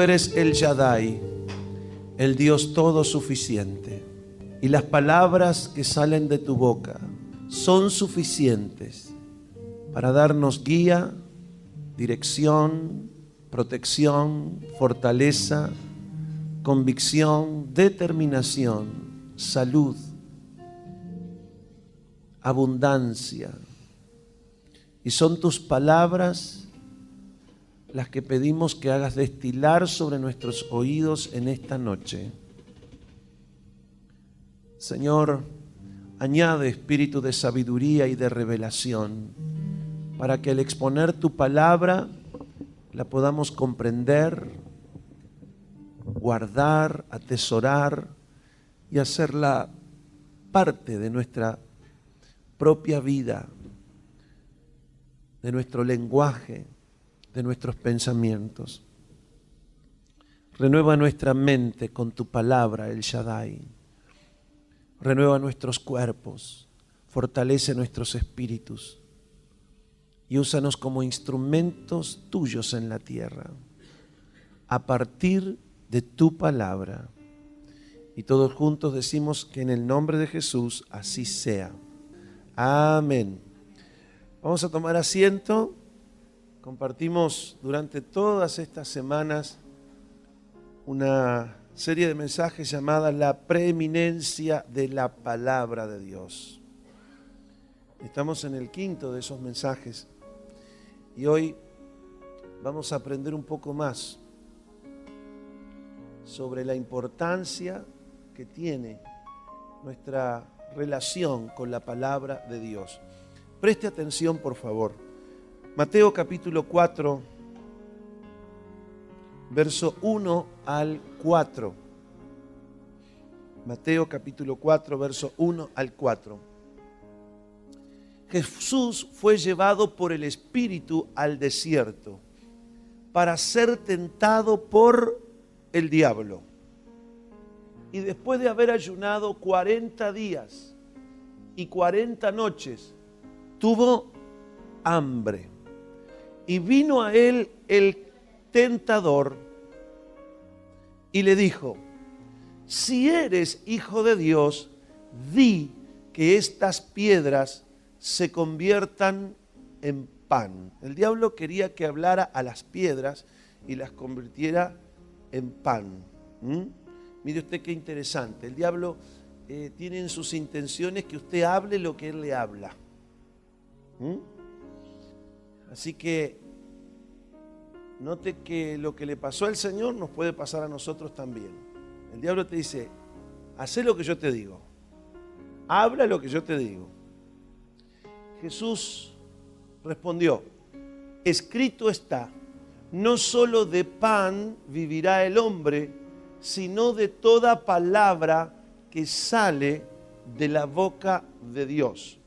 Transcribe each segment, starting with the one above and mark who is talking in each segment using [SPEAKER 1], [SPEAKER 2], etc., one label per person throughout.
[SPEAKER 1] eres el Shaddai, el Dios todo suficiente. Y las palabras que salen de tu boca son suficientes para darnos guía, dirección, protección, fortaleza, convicción, determinación, salud, abundancia. Y son tus palabras las que pedimos que hagas destilar sobre nuestros oídos en esta noche. Señor, añade espíritu de sabiduría y de revelación para que al exponer tu palabra la podamos comprender, guardar, atesorar y hacerla parte de nuestra propia vida, de nuestro lenguaje, de nuestros pensamientos. Renueva nuestra mente con tu palabra, el Shaddai. Renueva nuestros cuerpos, fortalece nuestros espíritus y úsanos como instrumentos tuyos en la tierra, a partir de tu palabra. Y todos juntos decimos que en el nombre de Jesús así sea. Amén. Vamos a tomar asiento. Compartimos durante todas estas semanas una serie de mensajes llamada La preeminencia de la palabra de Dios. Estamos en el quinto de esos mensajes y hoy vamos a aprender un poco más sobre la importancia que tiene nuestra relación con la palabra de Dios. Preste atención, por favor. Mateo capítulo 4, verso 1 al 4. Mateo capítulo 4, verso 1 al 4. Jesús fue llevado por el Espíritu al desierto para ser tentado por el diablo. Y después de haber ayunado 40 días y 40 noches, tuvo hambre. Y vino a él el tentador y le dijo: si eres hijo de Dios, di que estas piedras se conviertan en pan. El diablo quería que hablara a las piedras y las convirtiera en pan. Mire usted qué interesante. El diablo tiene en sus intenciones que usted hable lo que él le habla. Así que note que lo que le pasó al Señor nos puede pasar a nosotros también. El diablo te dice: haz lo que yo te digo, habla lo que yo te digo. Jesús respondió: escrito está, no solo de pan vivirá el hombre, sino de toda palabra que sale de la boca de Dios.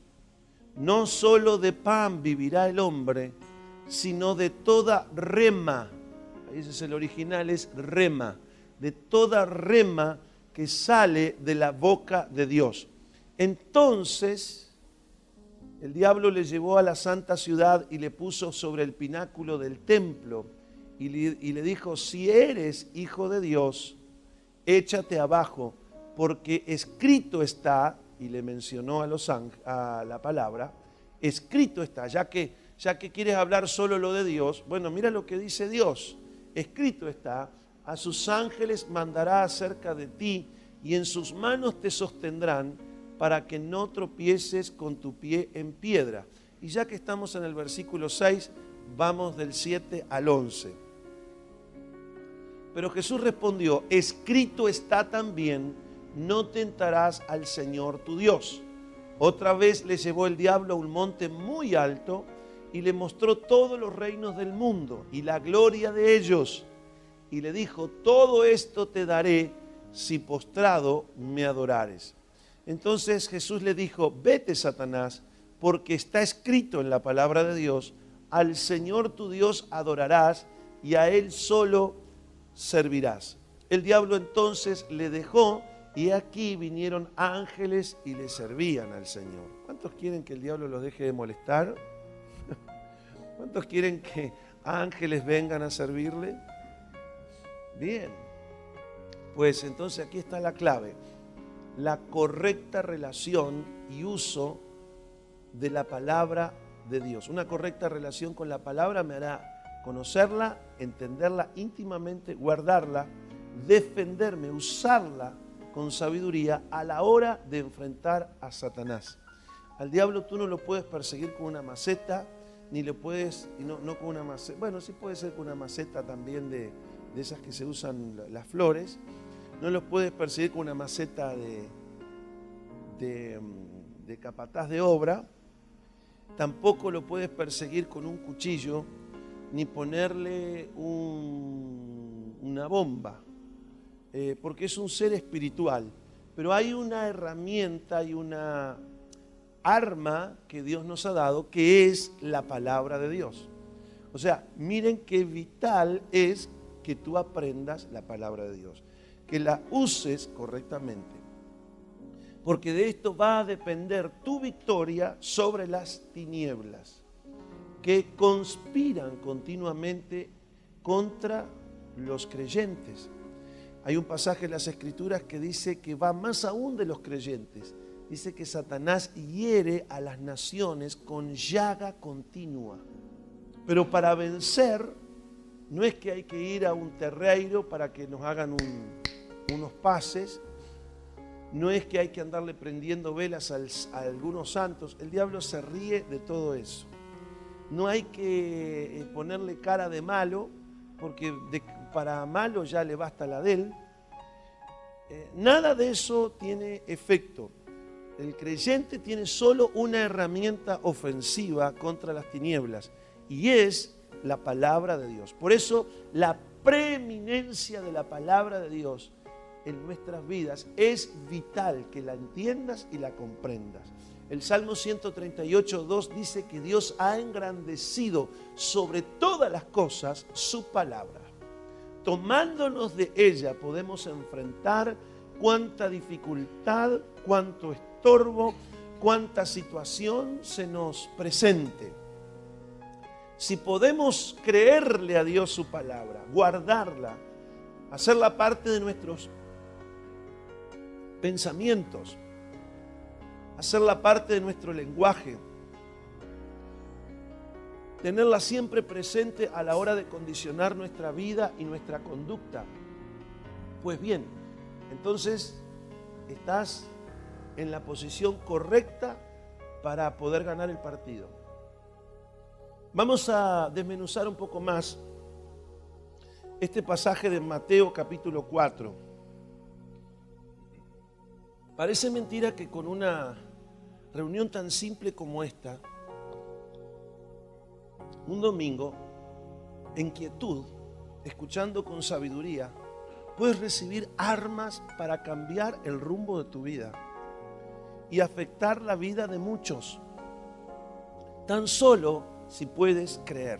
[SPEAKER 1] No solo de pan vivirá el hombre, sino de toda rema. Ahí es el original, es rema. De toda rema que sale de la boca de Dios. Entonces, el diablo le llevó a la santa ciudad y le puso sobre el pináculo del templo y le dijo: si eres hijo de Dios, échate abajo, porque escrito está. Y le mencionó a la palabra, escrito está, ya que quieres hablar solo lo de Dios. Bueno, mira lo que dice Dios. Escrito está: a sus ángeles mandará acerca de ti y en sus manos te sostendrán para que no tropieces con tu pie en piedra. Y ya que estamos en el versículo 6, vamos del 7 al 11. Pero Jesús respondió: escrito está también, no tentarás al Señor tu Dios. Otra vez le llevó el diablo a un monte muy alto y le mostró todos los reinos del mundo y la gloria de ellos. Y le dijo: todo esto te daré si postrado me adorares. Entonces Jesús le dijo: vete, Satanás, porque está escrito en la palabra de Dios: al Señor tu Dios adorarás y a Él solo servirás. El diablo entonces le dejó y aquí vinieron ángeles y le servían al Señor. ¿Cuántos quieren que el diablo los deje de molestar? ¿Cuántos quieren que ángeles vengan a servirle? Bien. Pues entonces aquí está la clave. La correcta relación y uso de la palabra de Dios. Una correcta relación con la palabra me hará conocerla, entenderla íntimamente, guardarla, defenderme, usarla con sabiduría a la hora de enfrentar a Satanás. Al diablo tú no lo puedes perseguir con una maceta, ni le puedes, no con una maceta, bueno, sí puede ser con una maceta también de esas que se usan las flores. No los puedes perseguir con una maceta de capataz de obra. Tampoco lo puedes perseguir con un cuchillo, ni ponerle una bomba, porque es un ser espiritual. Pero hay una herramienta y una arma que Dios nos ha dado, que es la palabra de Dios. O sea, miren qué vital es que tú aprendas la palabra de Dios, que la uses correctamente, porque de esto va a depender tu victoria sobre las tinieblas que conspiran continuamente contra los creyentes. Hay un pasaje en las Escrituras que dice que va más aún de los creyentes. Dice que Satanás hiere a las naciones con llaga continua. Pero para vencer, no es que hay que ir a un terreiro para que nos hagan unos pases, no es que hay que andarle prendiendo velas a algunos santos. El diablo se ríe de todo eso. No hay que ponerle cara de malo, porque para malo ya le basta la de él. Nada de eso tiene efecto. El creyente tiene solo una herramienta ofensiva contra las tinieblas, y es la palabra de Dios. Por eso la preeminencia de la palabra de Dios en nuestras vidas es vital que la entiendas y la comprendas. El Salmo 138:2 dice que Dios ha engrandecido sobre todas las cosas su palabra. Tomándonos de ella podemos enfrentar cuánta dificultad, cuánto estorbo, cuánta situación se nos presente. Si podemos creerle a Dios su palabra, guardarla, hacerla parte de nuestros pensamientos, hacerla parte de nuestro lenguaje, tenerla siempre presente a la hora de condicionar nuestra vida y nuestra conducta, pues bien, entonces estás en la posición correcta para poder ganar el partido. Vamos a desmenuzar un poco más este pasaje de Mateo capítulo 4. Parece mentira que con una reunión tan simple como esta, un domingo, en quietud, escuchando con sabiduría, puedes recibir armas para cambiar el rumbo de tu vida y afectar la vida de muchos. Tan solo si puedes creer,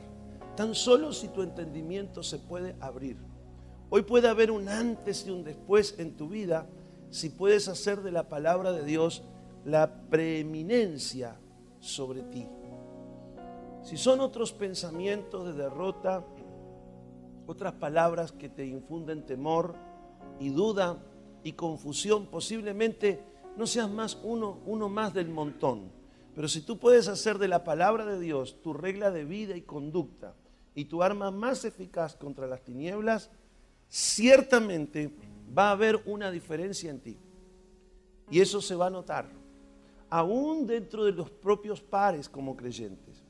[SPEAKER 1] tan solo si tu entendimiento se puede abrir. Hoy puede haber un antes y un después en tu vida si puedes hacer de la palabra de Dios la preeminencia sobre ti. Si son otros pensamientos de derrota, otras palabras que te infunden temor y duda y confusión, posiblemente no seas más uno más del montón. Pero si tú puedes hacer de la palabra de Dios tu regla de vida y conducta y tu arma más eficaz contra las tinieblas, ciertamente va a haber una diferencia en ti. Y eso se va a notar, aún dentro de los propios pares como creyentes.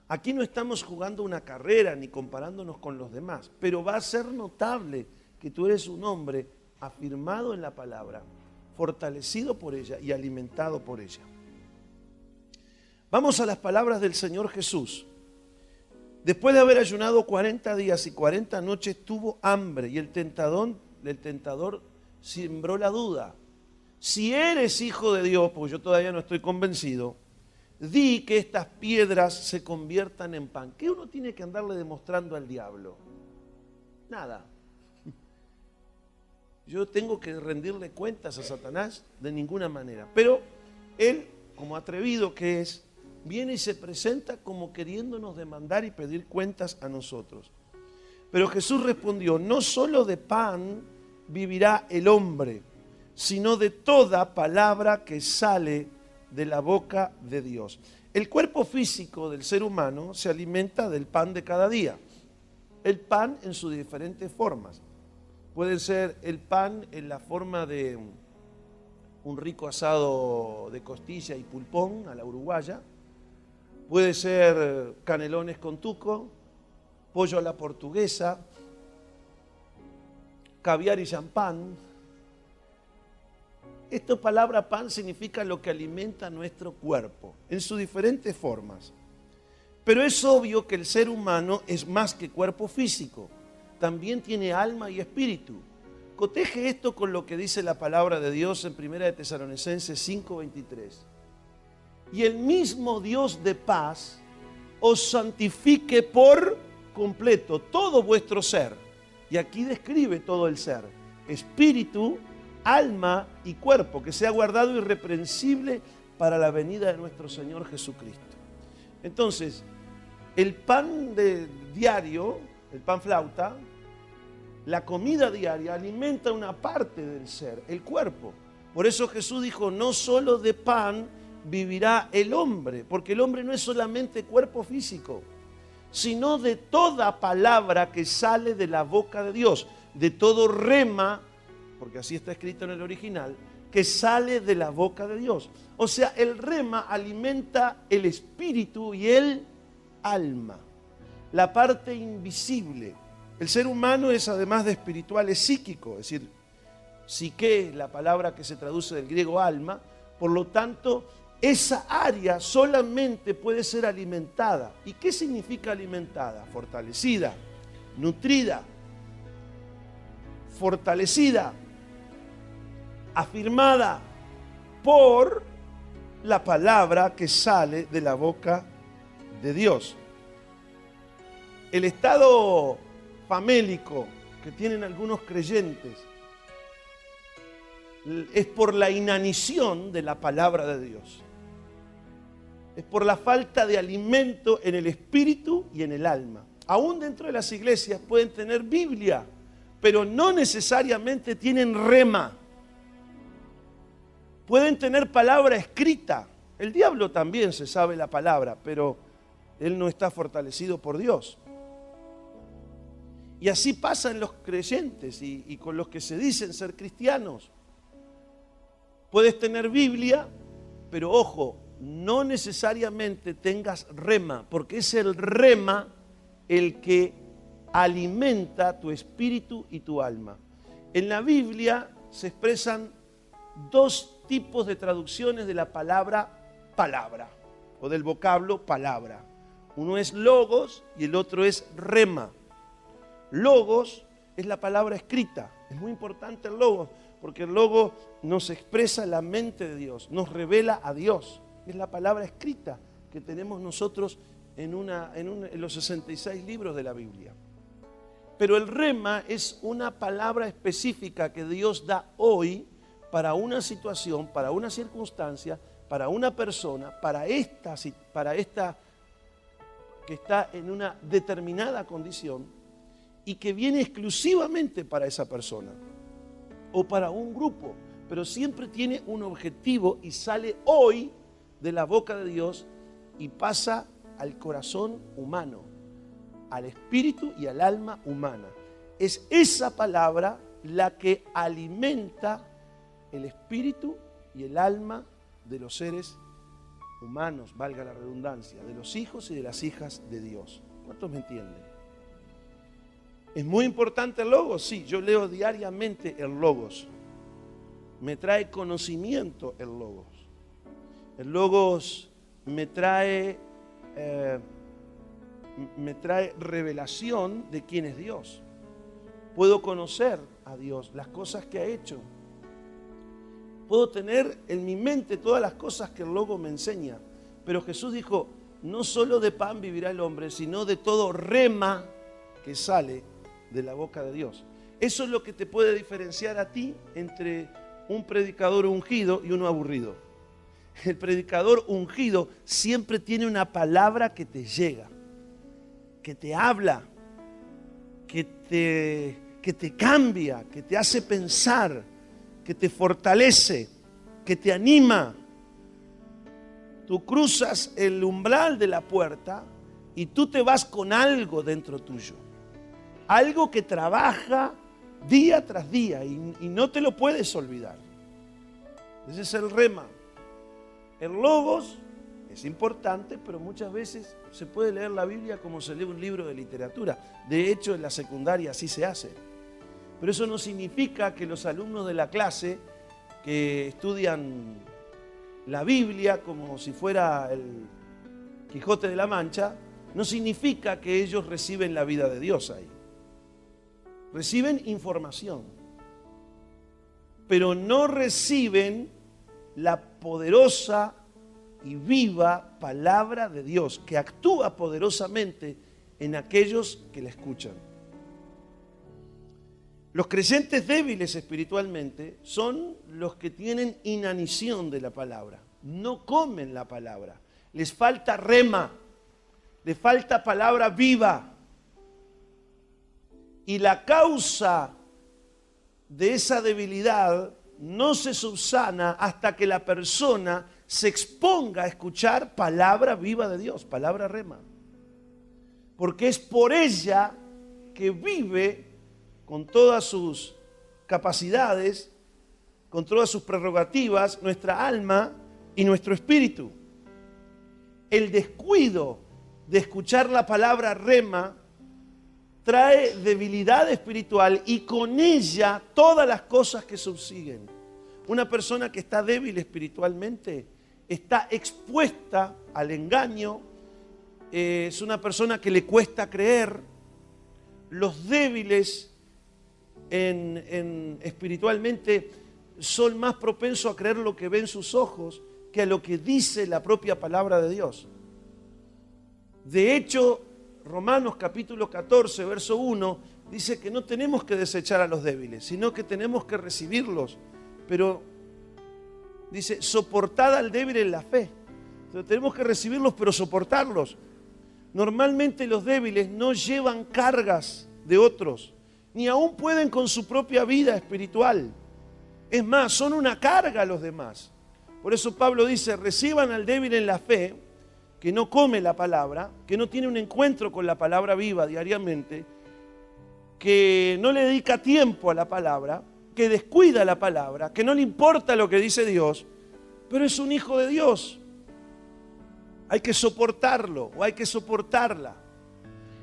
[SPEAKER 1] Aquí no estamos jugando una carrera ni comparándonos con los demás, pero va a ser notable que tú eres un hombre afirmado en la palabra, fortalecido por ella y alimentado por ella. Vamos a las palabras del Señor Jesús. Después de haber ayunado 40 días y 40 noches, tuvo hambre y el tentador sembró la duda. Si eres hijo de Dios, porque yo todavía no estoy convencido, di que estas piedras se conviertan en pan. ¿Qué uno tiene que andarle demostrando al diablo? Nada. Yo tengo que rendirle cuentas a Satanás de ninguna manera. Pero él, como atrevido que es, viene y se presenta como queriéndonos demandar y pedir cuentas a nosotros. Pero Jesús respondió, no solo de pan vivirá el hombre, sino de toda palabra que sale de la boca de Dios. El cuerpo físico del ser humano se alimenta del pan de cada día. El pan en sus diferentes formas. Puede ser el pan en la forma de un rico asado de costilla y pulpón a la uruguaya. Puede ser canelones con tuco, pollo a la portuguesa, caviar y champán. Esta palabra pan significa lo que alimenta nuestro cuerpo en sus diferentes formas. Pero es obvio que el ser humano es más que cuerpo físico. También tiene alma y espíritu. Coteje esto con lo que dice la palabra de Dios en 1 de Tesalonicenses 5:23. Y el mismo Dios de paz os santifique por completo todo vuestro ser. Y aquí describe todo el ser. Espíritu, alma y cuerpo, que sea guardado irreprensible para la venida de nuestro Señor Jesucristo. Entonces, el pan diario, el pan flauta, la comida diaria alimenta una parte del ser, el cuerpo. Por eso Jesús dijo, no solo de pan vivirá el hombre, porque el hombre no es solamente cuerpo físico, sino de toda palabra que sale de la boca de Dios, de todo rema, porque así está escrito en el original, que sale de la boca de Dios. O sea, el rema alimenta el espíritu y el alma, la parte invisible. El ser humano es, además de espiritual, es psíquico, es decir, psique es la palabra que se traduce del griego alma, por lo tanto, esa área solamente puede ser alimentada. ¿Y qué significa alimentada? Fortalecida, nutrida, fortalecida, afirmada por la palabra que sale de la boca de Dios. El estado famélico que tienen algunos creyentes es por la inanición de la palabra de Dios. Es por la falta de alimento en el espíritu y en el alma. Aún dentro de las iglesias pueden tener Biblia, pero no necesariamente tienen rema. Pueden tener palabra escrita. El diablo también se sabe la palabra, pero él no está fortalecido por Dios. Y así pasa en los creyentes y con los que se dicen ser cristianos. Puedes tener Biblia, pero ojo, no necesariamente tengas rema, porque es el rema el que alimenta tu espíritu y tu alma. En la Biblia se expresan dos tipos de traducciones de la palabra palabra, o del vocablo palabra. Uno es logos y el otro es rema. Logos es la palabra escrita. Es muy importante el logos, porque el logo nos expresa la mente de Dios, nos revela a Dios. Es la palabra escrita que tenemos nosotros en los 66 libros de la Biblia. Pero el rema es una palabra específica que Dios da hoy para una situación, para una circunstancia, para una persona, para esta que está en una determinada condición y que viene exclusivamente para esa persona o para un grupo, pero siempre tiene un objetivo y sale hoy de la boca de Dios y pasa al corazón humano, al espíritu y al alma humana. Es esa palabra la que alimenta el espíritu y el alma de los seres humanos, valga la redundancia, de los hijos y de las hijas de Dios. ¿Cuántos me entienden? ¿Es muy importante el Logos? Sí, yo leo diariamente el Logos. Me trae conocimiento el Logos. El Logos me trae revelación de quién es Dios. Puedo conocer a Dios, las cosas que ha hecho. Puedo tener en mi mente todas las cosas que el Logos me enseña. Pero Jesús dijo, no solo de pan vivirá el hombre, sino de todo rema que sale de la boca de Dios. Eso es lo que te puede diferenciar a ti entre un predicador ungido y uno aburrido. El predicador ungido siempre tiene una palabra que te llega, que te habla, que te cambia, que te hace pensar, que te fortalece, que te anima. Tú cruzas el umbral de la puerta y tú te vas con algo dentro tuyo. Algo que trabaja día tras día y no te lo puedes olvidar. Ese es el rema. El logos es importante, pero muchas veces se puede leer la Biblia como se lee un libro de literatura. De hecho, en la secundaria así se hace. Pero eso no significa que los alumnos de la clase que estudian la Biblia como si fuera el Quijote de la Mancha, no significa que ellos reciben la vida de Dios ahí. Reciben información, pero no reciben la poderosa y viva palabra de Dios, que actúa poderosamente en aquellos que la escuchan. Los creyentes débiles espiritualmente son los que tienen inanición de la palabra, no comen la palabra, les falta rema, les falta palabra viva. Y la causa de esa debilidad no se subsana hasta que la persona se exponga a escuchar palabra viva de Dios, palabra rema. Porque es por ella que vive con todas sus capacidades, con todas sus prerrogativas, nuestra alma y nuestro espíritu. El descuido de escuchar la palabra rema trae debilidad espiritual y con ella todas las cosas que subsiguen. Una persona que está débil espiritualmente está expuesta al engaño, es una persona que le cuesta creer. Los débiles espiritualmente son más propensos a creer lo que ven sus ojos que a lo que dice la propia palabra de Dios. De hecho, Romanos capítulo 14, verso 1, dice que no tenemos que desechar a los débiles, sino que tenemos que recibirlos. Pero dice, soportad al débil en la fe. Entonces, tenemos que recibirlos, pero soportarlos. Normalmente los débiles no llevan cargas de otros, ni aún pueden con su propia vida espiritual. Es más, son una carga a los demás. Por eso Pablo dice, reciban al débil en la fe, que no come la palabra, que no tiene un encuentro con la palabra viva diariamente, que no le dedica tiempo a la palabra, que descuida la palabra, que no le importa lo que dice Dios, pero es un hijo de Dios. Hay que soportarlo o hay que soportarla.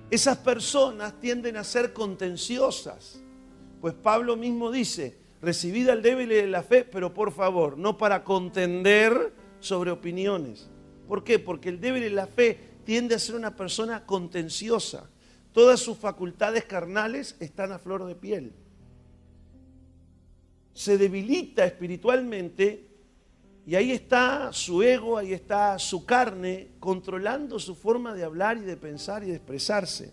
[SPEAKER 1] Esas personas tienden a ser contenciosas, pues Pablo mismo dice, recibid al débil en la fe, pero por favor, no para contender sobre opiniones. ¿Por qué? Porque el débil en la fe tiende a ser una persona contenciosa. Todas sus facultades carnales están a flor de piel. Se debilita espiritualmente y ahí está su ego, ahí está su carne controlando su forma de hablar y de pensar y de expresarse.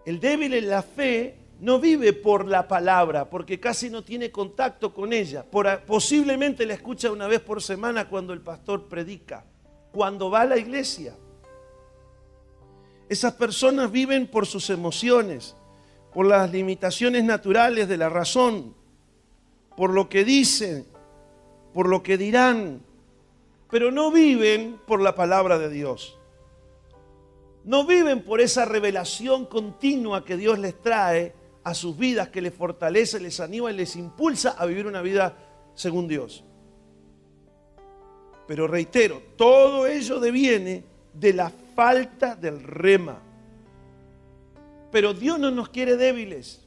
[SPEAKER 1] El débil en la fe no vive por la palabra, porque casi no tiene contacto con ella. Posiblemente la escucha una vez por semana cuando el pastor predica, cuando va a la iglesia. Esas personas viven por sus emociones, por las limitaciones naturales de la razón, por lo que dicen, por lo que dirán, pero no viven por la palabra de Dios. No viven por esa revelación continua que Dios les trae a sus vidas, que les fortalece, les anima y les impulsa a vivir una vida según Dios. Pero reitero, todo ello deviene de la falta del rema. Pero Dios no nos quiere débiles,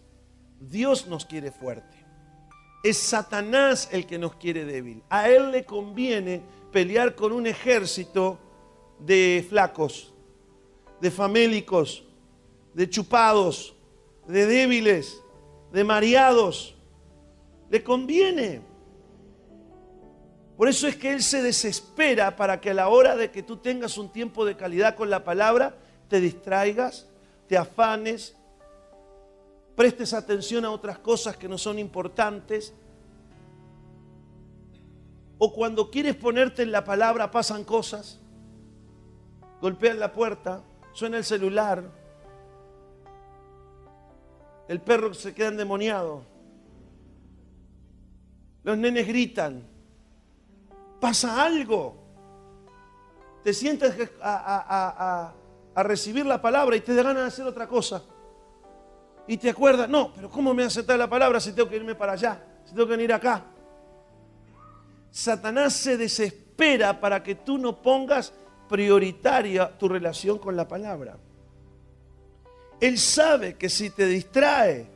[SPEAKER 1] Dios nos quiere fuerte. Es Satanás el que nos quiere débil. A él le conviene pelear con un ejército de flacos, de famélicos, de chupados, de débiles, de mareados. Le conviene. Por eso es que él se desespera para que a la hora de que tú tengas un tiempo de calidad con la palabra, te distraigas, te afanes, prestes atención a otras cosas que no son importantes. O cuando quieres ponerte en la palabra pasan cosas, golpean la puerta, suena el celular, El perro se queda endemoniado. Los nenes gritan. Pasa algo. Te sientas a recibir la palabra y te da ganas de hacer otra cosa. Y te acuerdas, no, pero ¿cómo me hace tal la palabra si tengo que irme para allá? Si tengo que venir acá. Satanás se desespera para que tú no pongas prioritaria tu relación con la palabra. Él sabe que si te distrae,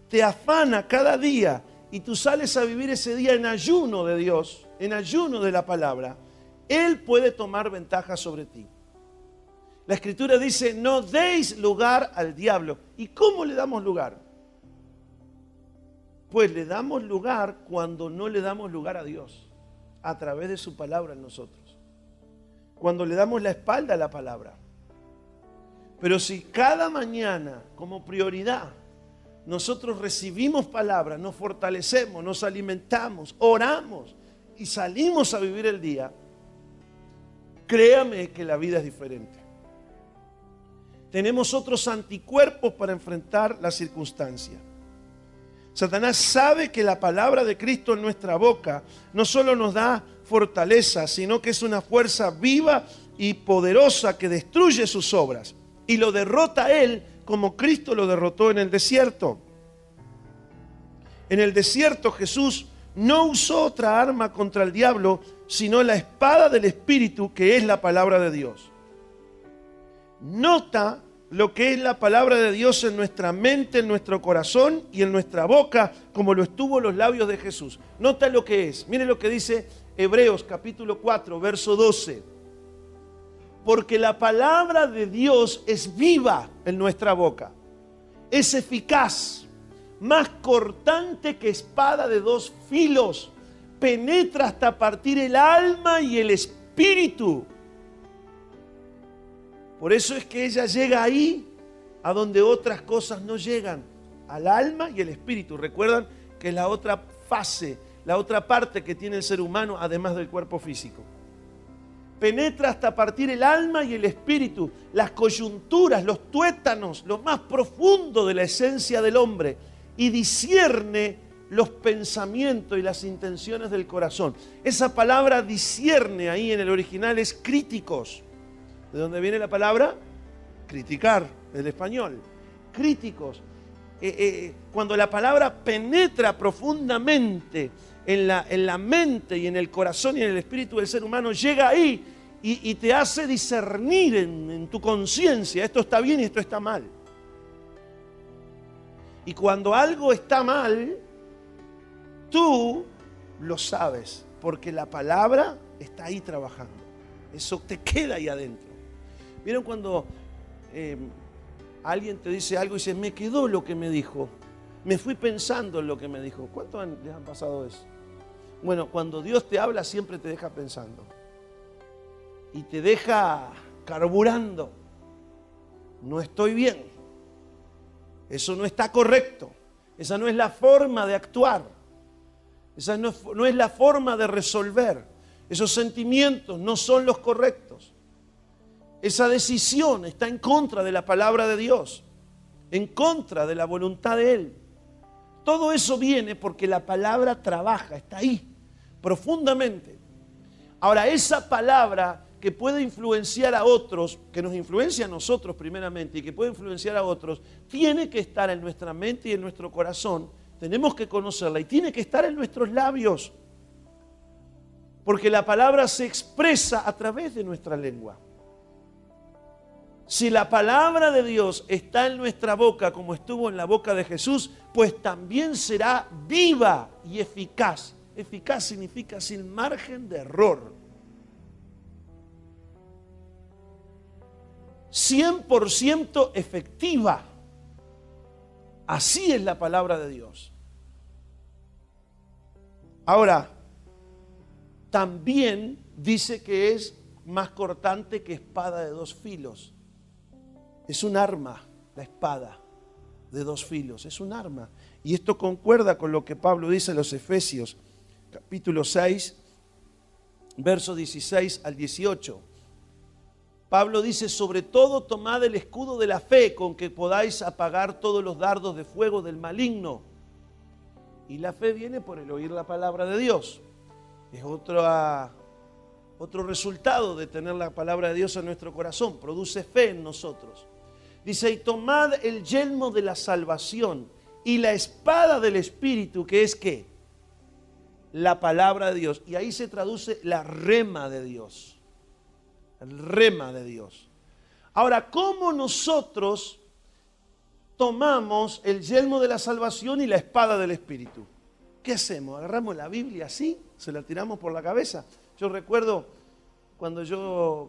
[SPEAKER 1] te afana cada día y tú sales a vivir ese día en ayuno de Dios, en ayuno de la palabra, Él puede tomar ventaja sobre ti. La Escritura dice, no deis lugar al diablo. ¿Y cómo le damos lugar? Pues le damos lugar cuando no le damos lugar a Dios, a través de su palabra en nosotros. Cuando le damos la espalda a la palabra. Pero si cada mañana, como prioridad, nosotros recibimos palabra, nos fortalecemos, nos alimentamos, oramos y salimos a vivir el día, créame que la vida es diferente. Tenemos otros anticuerpos para enfrentar la circunstancia. Satanás sabe que la palabra de Cristo en nuestra boca no solo nos da fortaleza, sino que es una fuerza viva y poderosa que destruye sus obras. Y lo derrota a Él como Cristo lo derrotó en el desierto. En el desierto Jesús no usó otra arma contra el diablo, sino la espada del Espíritu, que es la palabra de Dios. Nota lo que es la palabra de Dios en nuestra mente, en nuestro corazón y en nuestra boca, como lo estuvo en los labios de Jesús. Nota lo que es. Mire lo que dice Hebreos capítulo 4, verso 12. Porque la palabra de Dios es viva en nuestra boca. Es eficaz, más cortante que espada de dos filos. Penetra hasta partir el alma y el espíritu. Por eso es que ella llega ahí, a donde otras cosas no llegan, al alma y el espíritu. Recuerdan que es la otra fase, la otra parte que tiene el ser humano, además del cuerpo físico. Penetra hasta partir el alma y el espíritu, las coyunturas, los tuétanos, lo más profundo de la esencia del hombre, y discierne los pensamientos y las intenciones del corazón. Esa palabra discierne ahí en el original es críticos. ¿De dónde viene la palabra? Criticar, del español. Críticos. Cuando la palabra penetra profundamente en la mente y en el corazón y en el espíritu del ser humano, llega ahí y te hace discernir en tu conciencia, esto está bien y esto está mal. Y cuando algo está mal, tú lo sabes, porque la palabra está ahí trabajando. Eso te queda ahí adentro. ¿Vieron cuando alguien te dice algo y dice, me quedó lo que me dijo? Me fui pensando en lo que me dijo. ¿Cuántos les han pasado eso? Bueno, cuando Dios te habla siempre te deja pensando. Y te deja carburando. No estoy bien. Eso no está correcto. Esa no es la forma de actuar. Esa no es la forma de resolver. Esos sentimientos no son los correctos. Esa decisión está en contra de la palabra de Dios, en contra de la voluntad de Él. Todo eso viene porque la palabra trabaja, está ahí, profundamente. Ahora, esa palabra que puede influenciar a otros, que nos influencia a nosotros primeramente y que puede influenciar a otros, tiene que estar en nuestra mente y en nuestro corazón. Tenemos que conocerla y tiene que estar en nuestros labios. Porque la palabra se expresa a través de nuestra lengua. Si la palabra de Dios está en nuestra boca como estuvo en la boca de Jesús, pues también será viva y eficaz. Eficaz significa sin margen de error. 100% efectiva. Así es la palabra de Dios. Ahora, también dice que es más cortante que espada de dos filos. Es un arma, la espada de dos filos, es un arma. Y esto concuerda con lo que Pablo dice en los Efesios, capítulo 6, versos 16 al 18. Pablo dice, sobre todo tomad el escudo de la fe con que podáis apagar todos los dardos de fuego del maligno. Y la fe viene por el oír la palabra de Dios. Es otro resultado de tener la palabra de Dios en nuestro corazón. Produce fe en nosotros. Dice, y tomad el yelmo de la salvación y la espada del Espíritu, que es ¿qué? La palabra de Dios. Y ahí se traduce la rema de Dios. El rema de Dios. Ahora, ¿cómo nosotros tomamos el yelmo de la salvación y la espada del Espíritu? ¿Qué hacemos? ¿Agarramos la Biblia así? ¿Se la tiramos por la cabeza? Yo recuerdo cuando yo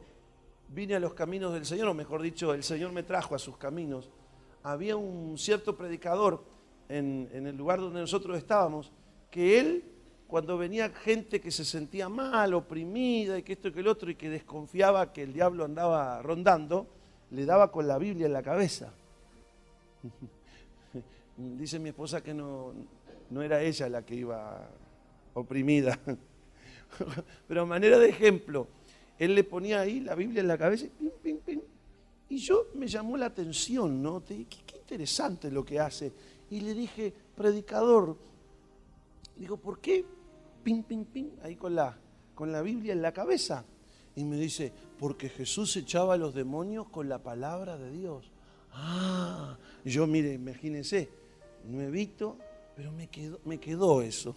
[SPEAKER 1] vine a los caminos del Señor, o mejor dicho, el Señor me trajo a sus caminos. Había un cierto predicador en el lugar donde nosotros estábamos, que él, cuando venía gente que se sentía mal, oprimida, y que esto y que el otro, y que desconfiaba que el diablo andaba rondando, le daba con la Biblia en la cabeza. Dice mi esposa que no era ella la que iba oprimida. Pero a manera de ejemplo, él le ponía ahí la Biblia en la cabeza, pim, pim, pim, y yo me llamó la atención, ¿no? Qué interesante lo que hace. Y le dije, predicador, digo, ¿por qué pim, pim, pim, ahí con la Biblia en la cabeza? Y me dice, porque Jesús echaba a los demonios con la palabra de Dios. Ah, yo mire, imagínense, nuevito, pero me quedó eso.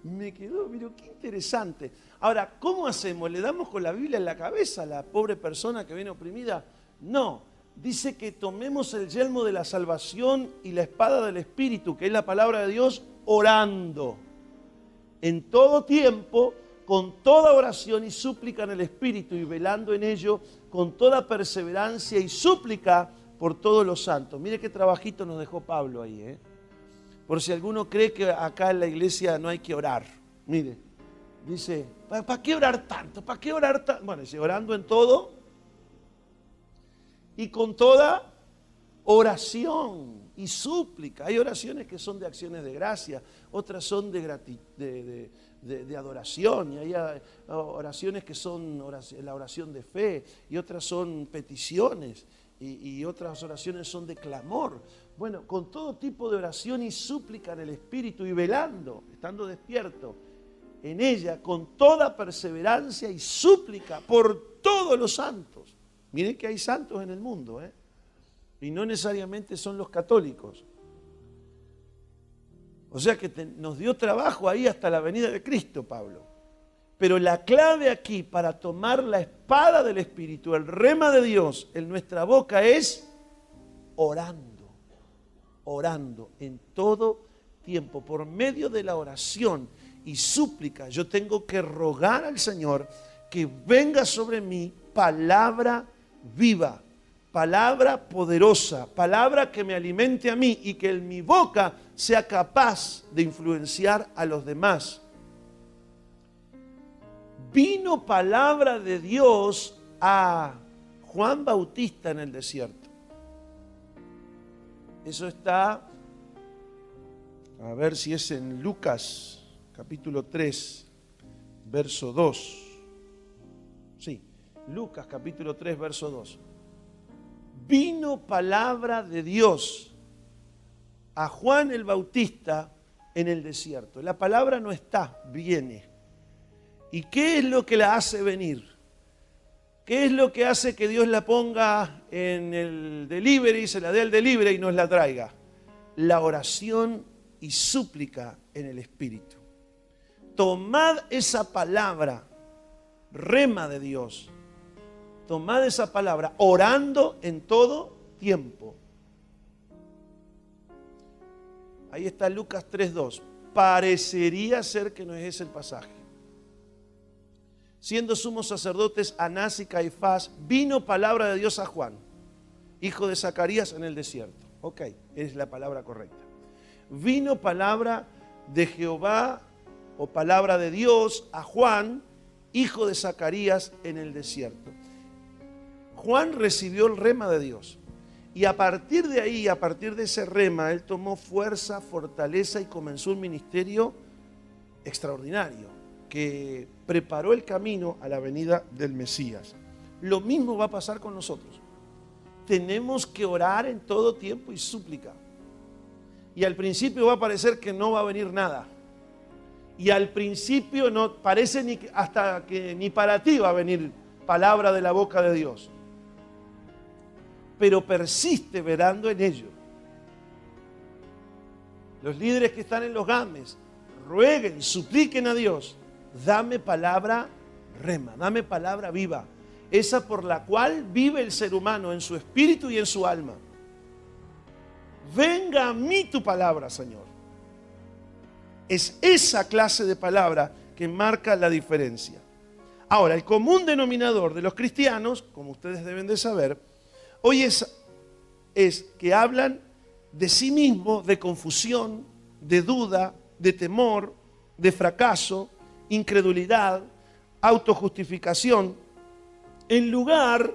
[SPEAKER 1] Me quedó, mira, qué interesante. Ahora, ¿cómo hacemos? ¿Le damos con la Biblia en la cabeza a la pobre persona que viene oprimida? No, dice que tomemos el yelmo de la salvación y la espada del Espíritu, que es la palabra de Dios, orando. En todo tiempo, con toda oración y súplica en el Espíritu, y velando en ello con toda perseverancia y súplica por todos los santos. Mire qué trabajito nos dejó Pablo ahí, ¿eh? Por si alguno cree que acá en la iglesia no hay que orar. Mire, dice, ¿para qué orar tanto? ¿Para qué orar tanto? Bueno, dice, orando en todo y con toda oración y súplica. Hay oraciones que son de acciones de gracia, otras son de adoración, y hay oraciones que son la oración de fe, y otras son peticiones, y otras oraciones son de clamor. Bueno, con todo tipo de oración y súplica en el Espíritu, y velando, estando despierto en ella, con toda perseverancia y súplica por todos los santos. Miren que hay santos en el mundo, ¿eh? Y no necesariamente son los católicos. O sea que nos dio trabajo ahí hasta la venida de Cristo, Pablo. Pero la clave aquí para tomar la espada del Espíritu, el rema de Dios en nuestra boca, es orando. Orando en todo tiempo, por medio de la oración y súplica. Yo tengo que rogar al Señor que venga sobre mí palabra viva, palabra poderosa, palabra que me alimente a mí y que en mi boca sea capaz de influenciar a los demás. Vino palabra de Dios a Juan Bautista en el desierto. Eso está, a ver si es en Lucas, capítulo 3, verso 2. Sí, Lucas, capítulo 3, verso 2. Vino palabra de Dios a Juan el Bautista en el desierto. La palabra no está, viene. ¿Y qué es lo que la hace venir? ¿Qué es lo que hace que Dios la ponga en el delivery, se la dé al delivery y nos la traiga? La oración y súplica en el Espíritu. Tomad esa palabra, rema de Dios. Tomad esa palabra, orando en todo tiempo. Ahí está Lucas 3:2. Parecería ser que no es ese el pasaje. Siendo sumos sacerdotes Anás y Caifás, vino palabra de Dios a Juan, hijo de Zacarías, en el desierto. Ok, es la palabra correcta. Vino palabra de Jehová o palabra de Dios a Juan, hijo de Zacarías, en el desierto. Juan recibió el rema de Dios. Y a partir de ahí, a partir de ese rema, él tomó fuerza, fortaleza y comenzó un ministerio extraordinario. que preparó el camino a la venida del Mesías. Lo mismo va a pasar con nosotros. Tenemos que orar en todo tiempo y súplica. Y al principio va a parecer que no va a venir nada. Y al principio no parece hasta que ni para ti va a venir palabra de la boca de Dios. Pero persiste verando en ello. Los líderes que están en los GAMES, rueguen, supliquen a Dios, dame palabra rema, dame palabra viva, esa por la cual vive el ser humano en su espíritu y en su alma. Venga a mí tu palabra, Señor. Es esa clase de palabra que marca la diferencia. Ahora, el común denominador de los cristianos, como ustedes deben de saber, hoy es que hablan de sí mismos, de confusión, de duda, de temor, de fracaso, incredulidad, autojustificación, en lugar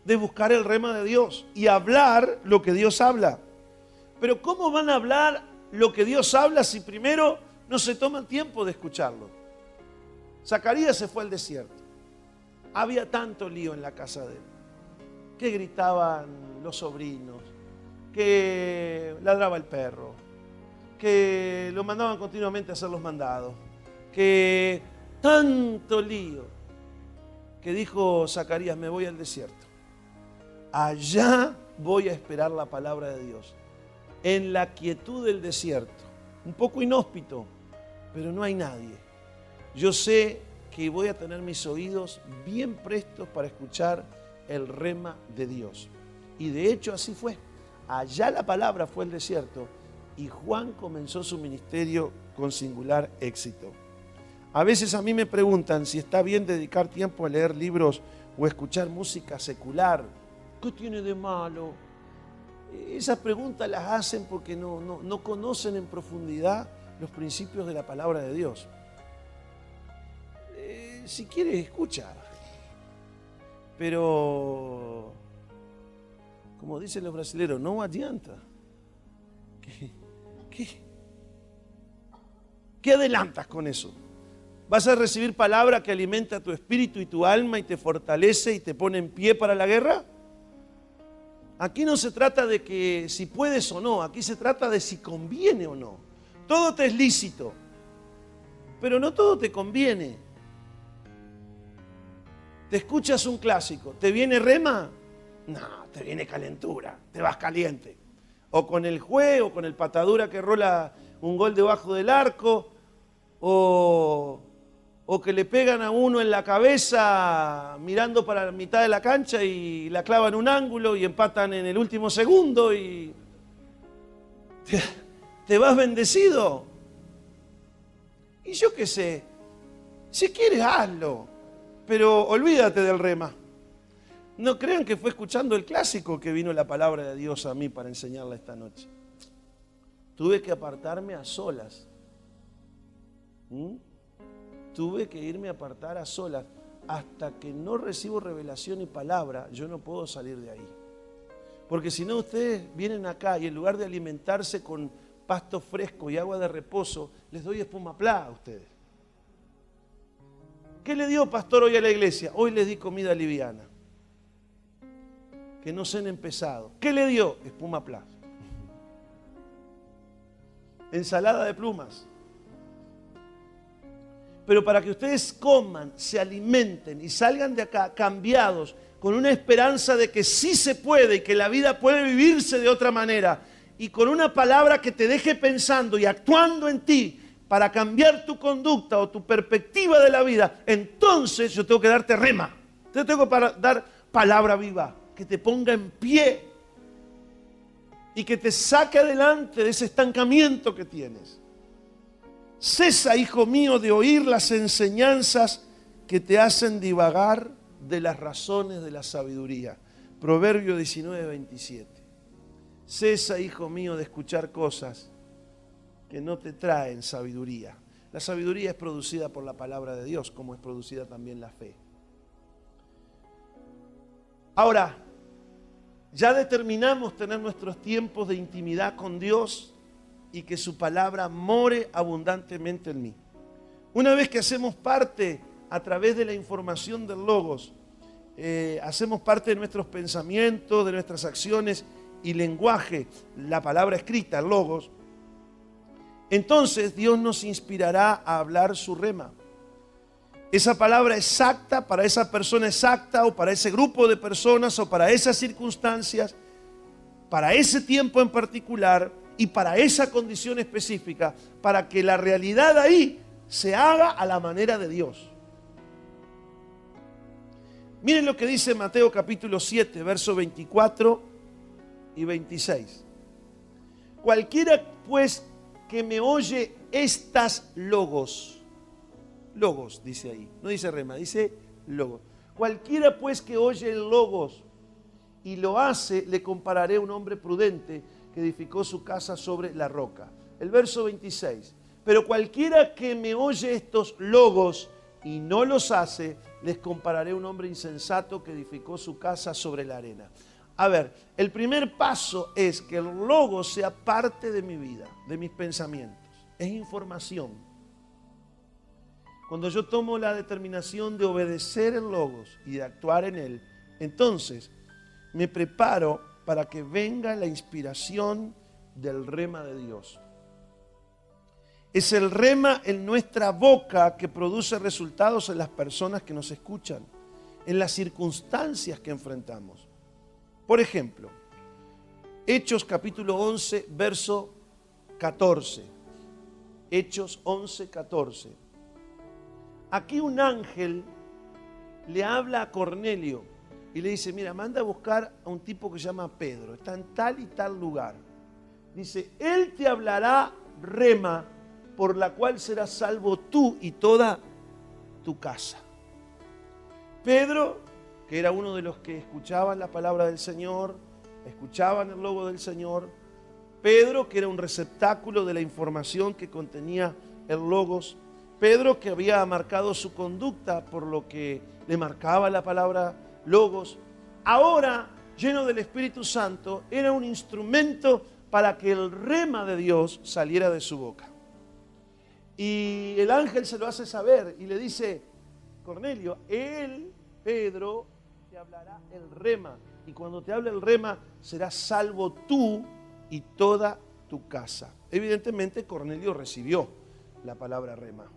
[SPEAKER 1] de buscar el rema de Dios y hablar lo que Dios habla. Pero ¿cómo van a hablar lo que Dios habla si primero no se toman tiempo de escucharlo? Zacarías se fue al desierto. Había tanto lío en la casa de él, que gritaban los sobrinos, que ladraba el perro, que lo mandaban continuamente a hacer los mandados, que tanto lío, que dijo Zacarías, me voy al desierto. Allá voy a esperar la palabra de Dios, en la quietud del desierto, un poco inhóspito, pero no hay nadie. Yo sé que voy a tener mis oídos bien prestos para escuchar el rema de Dios. Y de hecho así fue. Allá la palabra fue el desierto y Juan comenzó su ministerio con singular éxito. A veces a mí me preguntan si está bien dedicar tiempo a leer libros o escuchar música secular. ¿Qué tiene de malo? Esas preguntas las hacen porque no conocen en profundidad los principios de la palabra de Dios. Si quieres, escucha. Pero, como dicen los brasileños, no adianta. ¿Qué adelantas con eso? ¿Vas a recibir palabra que alimenta tu espíritu y tu alma y te fortalece y te pone en pie para la guerra? Aquí no se trata de que si puedes o no, aquí se trata de si conviene o no. Todo te es lícito, pero no todo te conviene. Te escuchas un clásico, ¿te viene rema? No, te viene calentura, te vas caliente. O con el juez, o con el patadura que rola un gol debajo del arco, o que le pegan a uno en la cabeza mirando para la mitad de la cancha y la clavan en un ángulo y empatan en el último segundo y te vas bendecido. Y yo qué sé, si quieres hazlo, pero olvídate del rema. No crean que fue escuchando el clásico que vino la palabra de Dios a mí para enseñarla esta noche. Tuve que apartarme a solas. Tuve que irme a apartar a solas. Hasta que no recibo revelación y palabra, yo no puedo salir de ahí. Porque si no, ustedes vienen acá y en lugar de alimentarse con pasto fresco y agua de reposo, les doy espuma plá a ustedes. ¿Qué le dio pastor hoy a la iglesia? Hoy les di comida liviana. Que no cenen pesado. ¿Qué le dio? Espuma plá. Ensalada de plumas. Pero para que ustedes coman, se alimenten y salgan de acá cambiados, con una esperanza de que sí se puede y que la vida puede vivirse de otra manera, y con una palabra que te deje pensando y actuando en ti para cambiar tu conducta o tu perspectiva de la vida, entonces yo tengo que darte rema. Te tengo que dar palabra viva, que te ponga en pie y que te saque adelante de ese estancamiento que tienes. Cesa, hijo mío, de oír las enseñanzas que te hacen divagar de las razones de la sabiduría. Proverbio 19:27. Cesa, hijo mío, de escuchar cosas que no te traen sabiduría. La sabiduría es producida por la palabra de Dios, como es producida también la fe. Ahora, ya determinamos tener nuestros tiempos de intimidad con Dios y que su palabra more abundantemente en mí. Una vez que hacemos parte a través de la información del Logos, hacemos parte de nuestros pensamientos, de nuestras acciones y lenguaje, la palabra escrita, el Logos, entonces Dios nos inspirará a hablar su rema. Esa palabra exacta para esa persona exacta o para ese grupo de personas o para esas circunstancias, para ese tiempo en particular y para esa condición específica, para que la realidad ahí se haga a la manera de Dios. Miren lo que dice Mateo capítulo 7, versos 24 y 26. Cualquiera pues que me oye estas logos dice ahí, no dice rema, dice logos. Cualquiera pues que oye el logos y lo hace, le compararé a un hombre prudente que edificó su casa sobre la roca. El verso 26. Pero cualquiera que me oye estos logos y no los hace, les compararé a un hombre insensato que edificó su casa sobre la arena. A ver, el primer paso es que el logos sea parte de mi vida, de mis pensamientos. Es información. Cuando yo tomo la determinación de obedecer el logos y de actuar en él, entonces me preparo para que venga la inspiración del rema de Dios. Es el rema en nuestra boca que produce resultados en las personas que nos escuchan, en las circunstancias que enfrentamos. Por ejemplo, Hechos capítulo 11, verso 14. Hechos 11, 14. Aquí un ángel le habla a Cornelio y le dice, mira, manda a buscar a un tipo que se llama Pedro, está en tal y tal lugar. Dice, él te hablará rema, por la cual serás salvo tú y toda tu casa. Pedro, que era uno de los que escuchaban la palabra del Señor, escuchaban el logo del Señor. Pedro, que era un receptáculo de la información que contenía el logos. Pedro, que había marcado su conducta por lo que le marcaba la palabra logos. Ahora, lleno del Espíritu Santo, era un instrumento para que el rema de Dios saliera de su boca. Y el ángel se lo hace saber y le dice, Cornelio, él, Pedro, te hablará el rema. Y cuando te hable el rema, serás salvo tú y toda tu casa. Evidentemente, Cornelio recibió la palabra rema.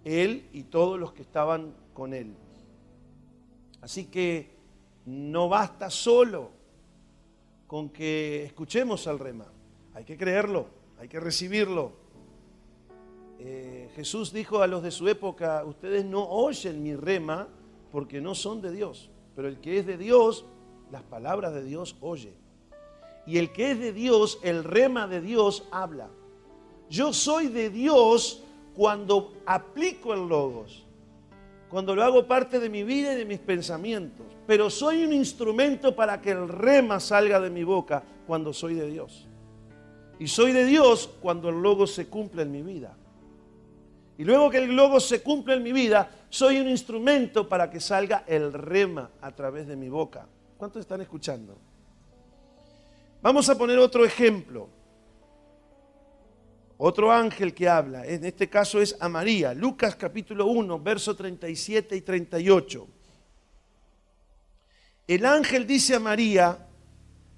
[SPEAKER 1] Él y todos los que estaban con él. Así que no basta solo con que escuchemos al rema. Hay que creerlo, hay que recibirlo. Jesús dijo a los de su época, ustedes no oyen mi rema porque no son de Dios, pero el que es de Dios, las palabras de Dios oye. Y el que es de Dios, el rema de Dios habla. Yo soy de Dios cuando aplico el logos, cuando lo hago parte de mi vida y de mis pensamientos, pero soy un instrumento para que el rema salga de mi boca cuando soy de Dios. Y soy de Dios cuando el logos se cumple en mi vida. Y luego que el logos se cumple en mi vida, soy un instrumento para que salga el rema a través de mi boca. ¿Cuántos están escuchando? Vamos a poner otro ejemplo. Otro ángel que habla, en este caso es a María. Lucas capítulo 1, versos 37 y 38. El ángel dice a María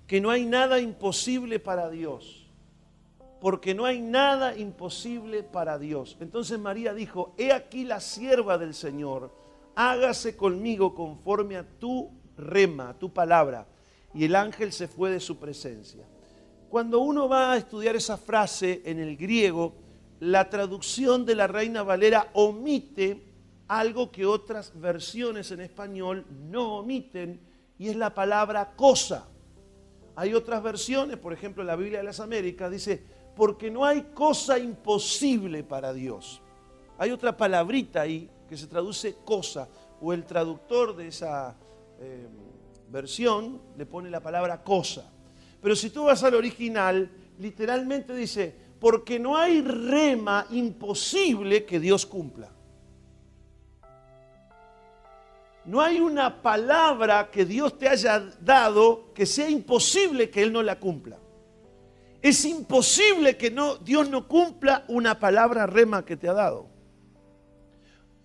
[SPEAKER 1] que no hay nada imposible para Dios. Porque no hay nada imposible para Dios. Entonces María dijo, he aquí la sierva del Señor, hágase conmigo conforme a tu rema, a tu palabra. Y el ángel se fue de su presencia. Cuando uno va a estudiar esa frase en el griego, la traducción de la Reina Valera omite algo que otras versiones en español no omiten, y es la palabra cosa. Hay otras versiones, por ejemplo la Biblia de las Américas dice, porque no hay cosa imposible para Dios. Hay otra palabrita ahí que se traduce cosa, o el traductor de esa versión le pone la palabra cosa. Pero si tú vas al original, literalmente dice, porque no hay rema imposible que Dios cumpla. No hay una palabra que Dios te haya dado que sea imposible que Él no la cumpla. Es imposible que Dios no cumpla una palabra rema que te ha dado.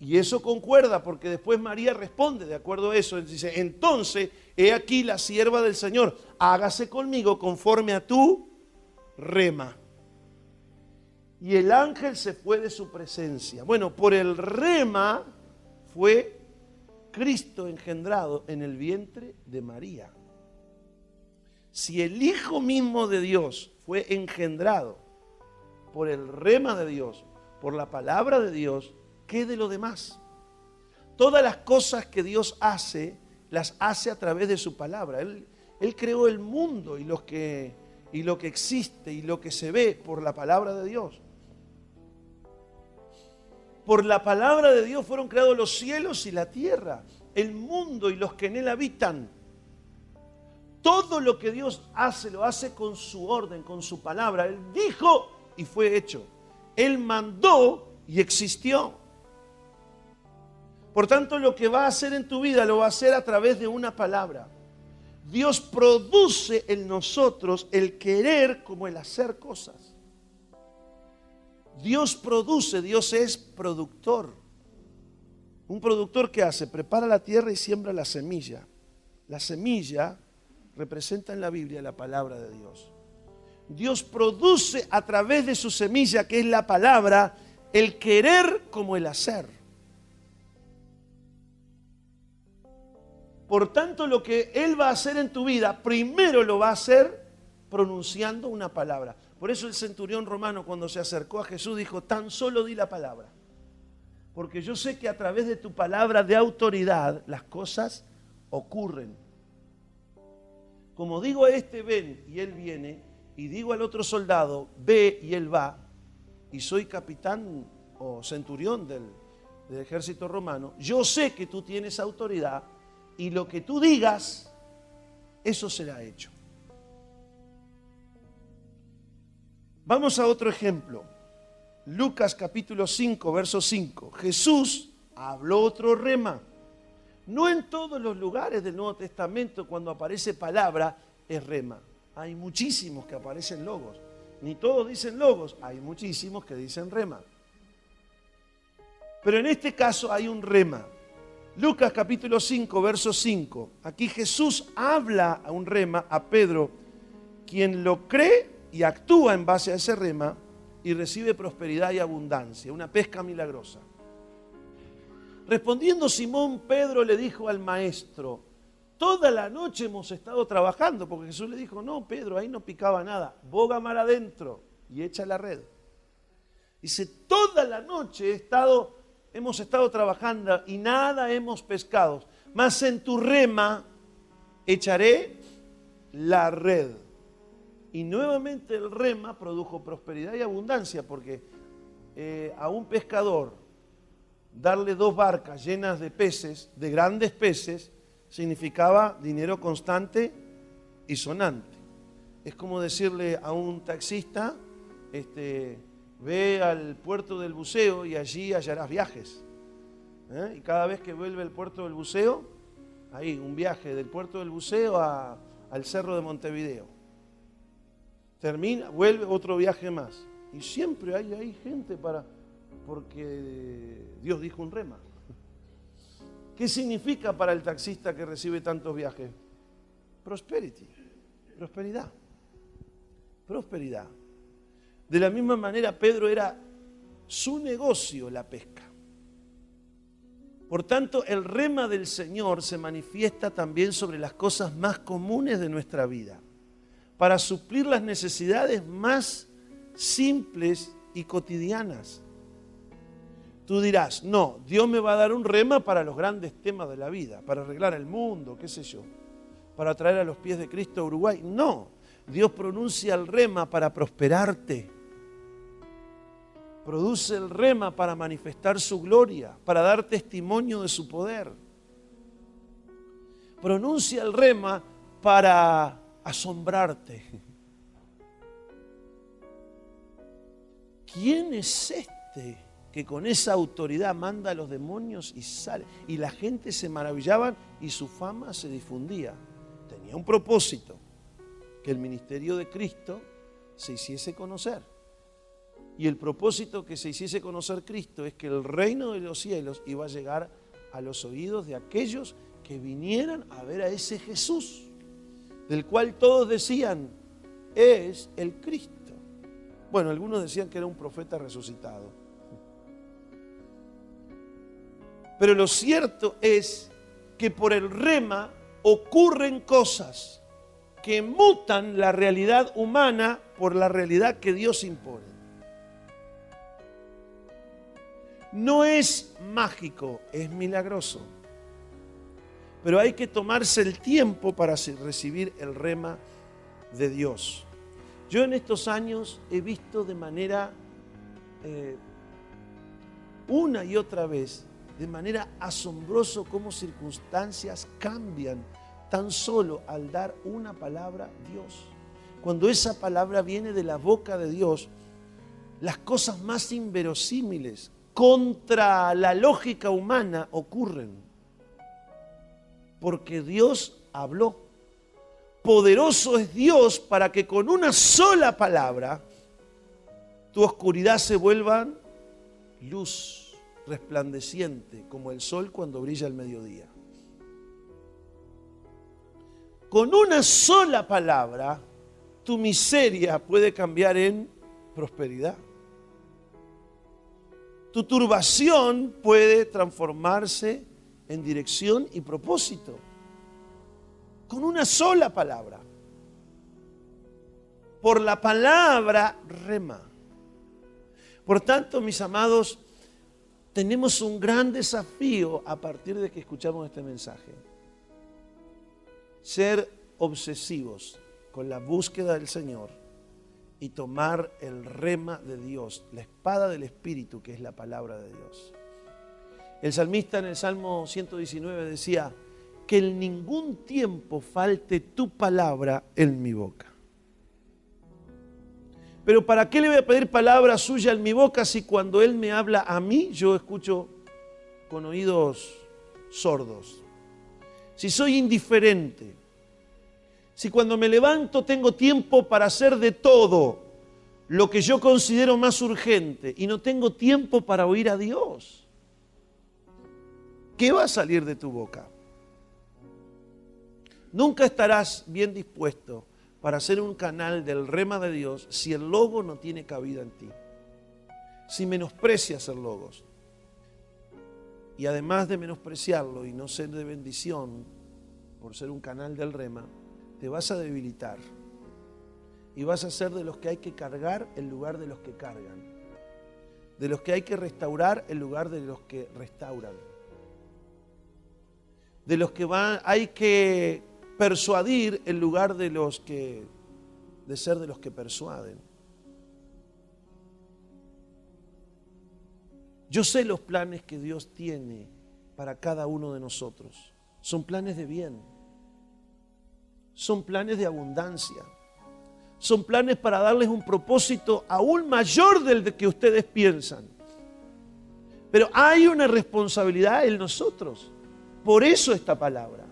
[SPEAKER 1] Y eso concuerda porque después María responde de acuerdo a eso. Él dice, entonces, he aquí la sierva del Señor, hágase conmigo conforme a tu rema. Y el ángel se fue de su presencia. Bueno, por el rema fue Cristo engendrado en el vientre de María. Si el Hijo mismo de Dios fue engendrado por el rema de Dios, por la palabra de Dios, ¿qué de lo demás? Todas las cosas que Dios hace, las hace a través de su palabra. Él creó el mundo y lo que existe y lo que se ve por la palabra de Dios. Por la palabra de Dios fueron creados los cielos y la tierra, el mundo y los que en él habitan. Todo lo que Dios hace, lo hace con su orden, con su palabra. Él dijo y fue hecho. Él mandó y existió. Por tanto, lo que va a hacer en tu vida lo va a hacer a través de una palabra. Dios produce en nosotros el querer como el hacer cosas. Dios produce, Dios es productor. Un productor que hace, prepara la tierra y siembra la semilla. La semilla representa en la Biblia la palabra de Dios. Dios produce a través de su semilla, que es la palabra, el querer como el hacer. Por tanto, lo que Él va a hacer en tu vida, primero lo va a hacer pronunciando una palabra. Por eso el centurión romano, cuando se acercó a Jesús, dijo, tan solo di la palabra. Porque yo sé que a través de tu palabra de autoridad las cosas ocurren. Como digo a este ven y él viene, y digo al otro soldado ve y él va, y soy capitán o centurión del ejército romano, yo sé que tú tienes autoridad y lo que tú digas, eso será hecho. Vamos a otro ejemplo. Lucas capítulo 5, verso 5. Jesús habló otro rema. No en todos los lugares del Nuevo Testamento cuando aparece palabra es rema. Hay muchísimos que aparecen logos. Ni todos dicen logos, hay muchísimos que dicen rema. Pero en este caso hay un rema. Lucas capítulo 5, verso 5. Aquí Jesús habla a un rema, a Pedro, quien lo cree y actúa en base a ese rema y recibe prosperidad y abundancia, una pesca milagrosa. Respondiendo Simón, Pedro le dijo al maestro, toda la noche hemos estado trabajando, porque Jesús le dijo, no Pedro, ahí no picaba nada, boga mar adentro y echa la red. Dice, toda la noche hemos estado trabajando y nada hemos pescado, mas en tu rema echaré la red. Y nuevamente el rema produjo prosperidad y abundancia, porque a un pescador darle 2 barcas llenas de peces, de grandes peces, significaba dinero constante y sonante. Es como decirle a un taxista, ve al puerto del buceo y allí hallarás viajes. Y cada vez que vuelve al puerto del buceo, hay un viaje del puerto del buceo al cerro de Montevideo. Termina, vuelve otro viaje más. Y siempre hay gente porque Dios dijo un rema. ¿Qué significa para el taxista que recibe tantos viajes? Prosperity, prosperidad. Prosperidad. De la misma manera, Pedro era su negocio la pesca. Por tanto, el rema del Señor se manifiesta también sobre las cosas más comunes de nuestra vida, para suplir las necesidades más simples y cotidianas. Tú dirás, no, Dios me va a dar un rema para los grandes temas de la vida, para arreglar el mundo, qué sé yo, para traer a los pies de Cristo a Uruguay. No, Dios pronuncia el rema para prosperarte. Produce el rema para manifestar su gloria, para dar testimonio de su poder. Pronuncia el rema para asombrarte. ¿Quién es este que con esa autoridad manda a los demonios y sale? Y la gente se maravillaba y su fama se difundía. Tenía un propósito, que el ministerio de Cristo se hiciese conocer. Y el propósito que se hiciese conocer Cristo es que el reino de los cielos iba a llegar a los oídos de aquellos que vinieran a ver a ese Jesús, del cual todos decían, es el Cristo. Bueno, algunos decían que era un profeta resucitado. Pero lo cierto es que por el rema ocurren cosas que mutan la realidad humana por la realidad que Dios impone. No es mágico, es milagroso. Pero hay que tomarse el tiempo para recibir el rema de Dios. Yo en estos años he visto de manera, una y otra vez, de manera asombrosa cómo circunstancias cambian tan solo al dar una palabra a Dios. Cuando esa palabra viene de la boca de Dios, las cosas más inverosímiles contra la lógica humana ocurren. Porque Dios habló. Poderoso es Dios para que con una sola palabra tu oscuridad se vuelva luz resplandeciente como el sol cuando brilla al mediodía. Con una sola palabra tu miseria puede cambiar en prosperidad. Tu turbación puede transformarse en dirección y propósito. Con una sola palabra. Por la palabra rema. Por tanto, mis amados, tenemos un gran desafío a partir de que escuchamos este mensaje. Ser obsesivos con la búsqueda del Señor y tomar el rema de Dios, la espada del Espíritu, que es la palabra de Dios. El salmista en el Salmo 119 decía, que en ningún tiempo falte tu palabra en mi boca. Pero ¿para qué le voy a pedir palabra suya en mi boca si cuando Él me habla a mí yo escucho con oídos sordos? Si soy indiferente, si cuando me levanto tengo tiempo para hacer de todo lo que yo considero más urgente y no tengo tiempo para oír a Dios, ¿qué va a salir de tu boca? Nunca estarás bien dispuesto para ser un canal del rema de Dios si el logo no tiene cabida en ti. Si menosprecias el logos. Y además de menospreciarlo y no ser de bendición por ser un canal del rema, te vas a debilitar. Y vas a ser de los que hay que cargar en lugar de los que cargan. De los que hay que restaurar en lugar de los que restauran. De los que hay que persuadir en lugar de ser de los que persuaden. Yo sé los planes que Dios tiene para cada uno de nosotros. Son planes de bien. Son planes de abundancia. Son planes para darles un propósito aún mayor del que ustedes piensan. Pero hay una responsabilidad en nosotros. Por eso esta palabra.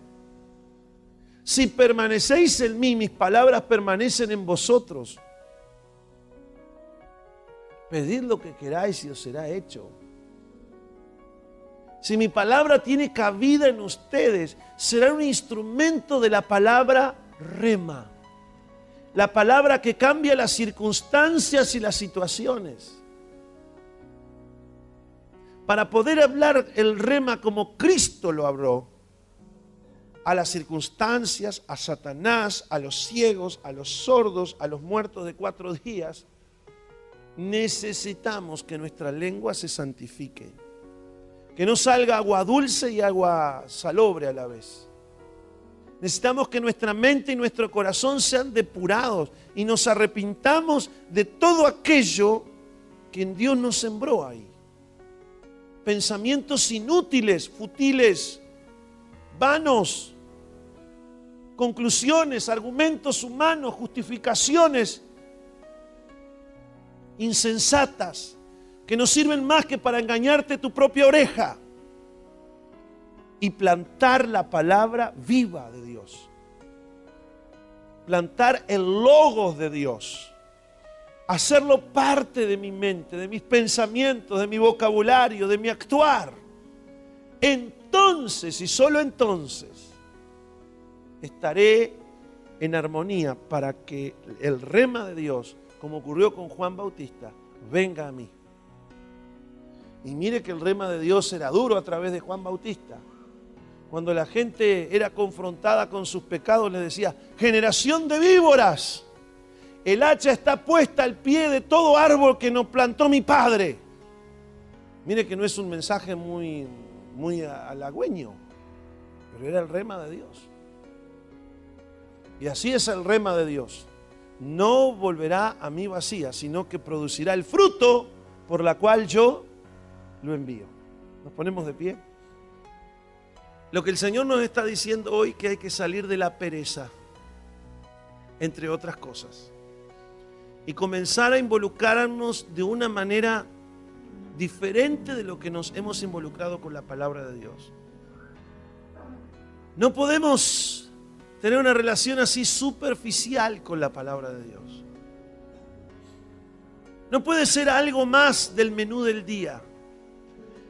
[SPEAKER 1] Si permanecéis en mí, mis palabras permanecen en vosotros. Pedid lo que queráis y os será hecho. Si mi palabra tiene cabida en ustedes, será un instrumento de la palabra rema. La palabra que cambia las circunstancias y las situaciones. Para poder hablar el rema como Cristo lo habló, a las circunstancias, a Satanás, a los ciegos, a los sordos, a los muertos de 4 días, necesitamos que nuestra lengua se santifique. Que no salga agua dulce y agua salobre a la vez. Necesitamos que nuestra mente y nuestro corazón sean depurados y nos arrepintamos de todo aquello que en Dios nos sembró ahí. Pensamientos inútiles, futiles, vanos, conclusiones, argumentos humanos, justificaciones insensatas que no sirven más que para engañarte tu propia oreja y plantar la palabra viva de Dios. Plantar el logos de Dios. hacerlo parte de mi mente, de mis pensamientos, de mi vocabulario, de mi actuar. Entonces, y solo entonces, estaré en armonía para que el rema de Dios, como ocurrió con Juan Bautista, venga a mí. Y mire que el rema de Dios era duro a través de Juan Bautista. Cuando la gente era confrontada con sus pecados, le decía: generación de víboras, el hacha está puesta al pie de todo árbol que nos plantó mi padre. Mire que no es un mensaje muy halagüeño, pero era el rema de Dios. Y así es el rema de Dios. No volverá a mí vacía, sino que producirá el fruto por la cual yo lo envío. Nos ponemos de pie. Lo que el Señor nos está diciendo hoy, que hay que salir de la pereza, entre otras cosas, y comenzar a involucrarnos de una manera diferente de lo que nos hemos involucrado con la palabra de Dios. No podemos tener una relación así superficial con la palabra de Dios. No puede ser algo más del menú del día.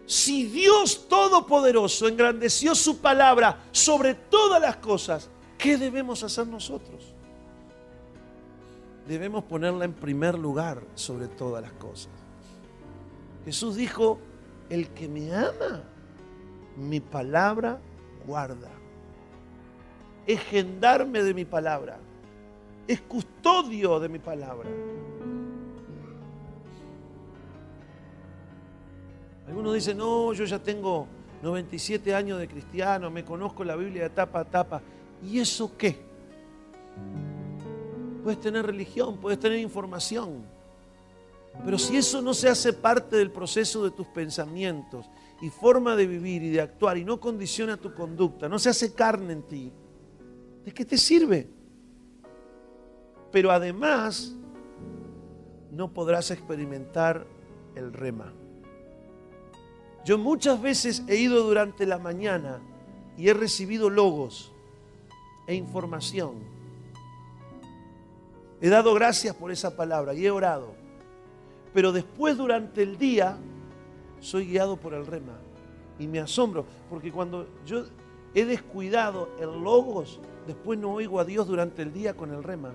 [SPEAKER 1] Si Dios Todopoderoso engrandeció su palabra sobre todas las cosas, ¿qué debemos hacer nosotros? Debemos ponerla en primer lugar sobre todas las cosas. Jesús dijo: el que me ama, mi palabra guarda. Es gendarme de mi palabra. Es custodio de mi palabra. Algunos dicen: no, yo ya tengo 97 años de cristiano, me conozco la Biblia de tapa a tapa. ¿Y eso qué? Puedes tener religión, puedes tener información, pero si eso no se hace parte del proceso de tus pensamientos y forma de vivir y de actuar, y no condiciona tu conducta, no se hace carne en ti, ¿de qué te sirve? Pero además no podrás experimentar el rema. Yo muchas veces he ido durante la mañana y he recibido logos e información. He dado gracias por esa palabra y he orado. Pero después, durante el día, soy guiado por el rema. Y me asombro, porque cuando yo he descuidado el logos, después no oigo a Dios durante el día con el rema.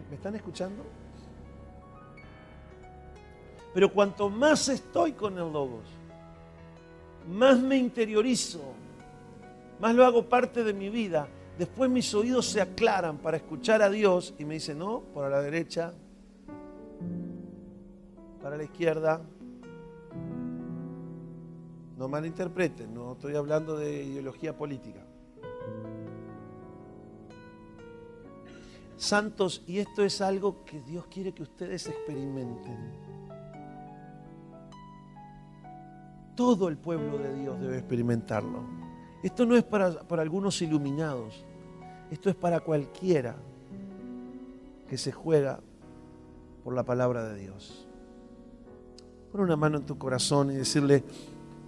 [SPEAKER 1] ¿Me están escuchando? Pero cuanto más estoy con el logos, más me interiorizo, más lo hago parte de mi vida. Después mis oídos se aclaran para escuchar a Dios y me dicen: no, para la derecha, para la izquierda. No malinterpreten, no estoy hablando de ideología política. Santos, y esto es algo que Dios quiere que ustedes experimenten. Todo el pueblo de Dios debe experimentarlo. Esto no es para algunos iluminados. Esto es para cualquiera que se juega por la palabra de Dios. Pon una mano en tu corazón y decirle: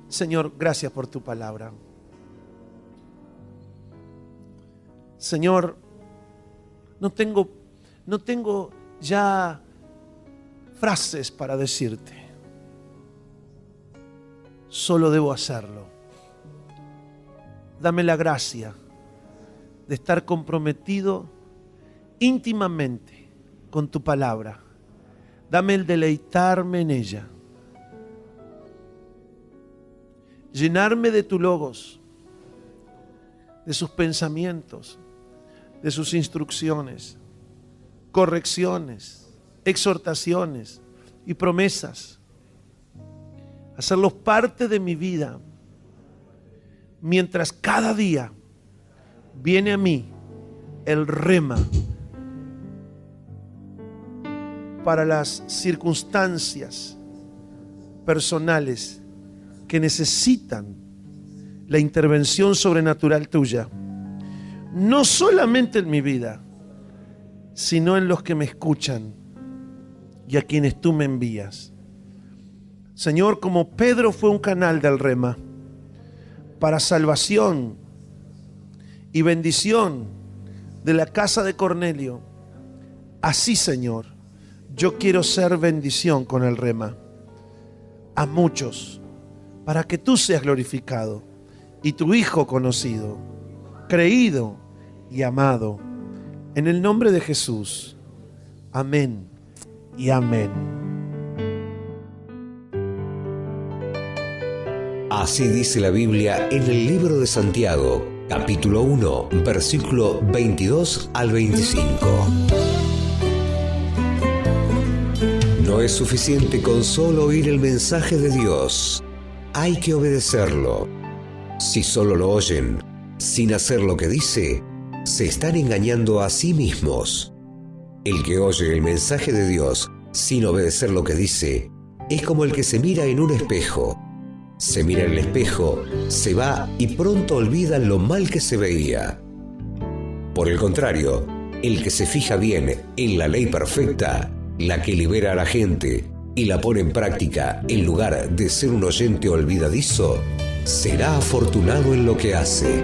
[SPEAKER 1] Señor, gracias por tu palabra. Señor, no tengo ya frases para decirte. Solo debo hacerlo. Dame la gracia de estar comprometido íntimamente con tu palabra. Dame el deleitarme en ella. Llenarme de tu logos, de sus pensamientos, de sus instrucciones, correcciones, exhortaciones y promesas. Hacerlos parte de mi vida, mientras cada día viene a mí el rema para las circunstancias personales que necesitan la intervención sobrenatural tuya, no solamente en mi vida, sino en los que me escuchan y a quienes tú me envías. Señor, como Pedro fue un canal del rema para salvación y bendición de la casa de Cornelio, Así, Señor, yo quiero ser bendición con el rema a muchos, para que tú seas glorificado y tu Hijo conocido, creído y amado. En el nombre de Jesús. Amén y amén.
[SPEAKER 2] Así dice la Biblia en el libro de Santiago, capítulo 1, versículo 22 al 25. No es suficiente con solo oír el mensaje de Dios. Hay que obedecerlo. Si solo lo oyen, sin hacer lo que dice, se están engañando a sí mismos. El que oye el mensaje de Dios sin obedecer lo que dice, es como el que se mira en un espejo. Se mira en el espejo, se va y pronto olvida lo mal que se veía. Por el contrario, el que se fija bien en la ley perfecta, la que libera a la gente y la pone en práctica en lugar de ser un oyente olvidadizo, será afortunado en lo que hace.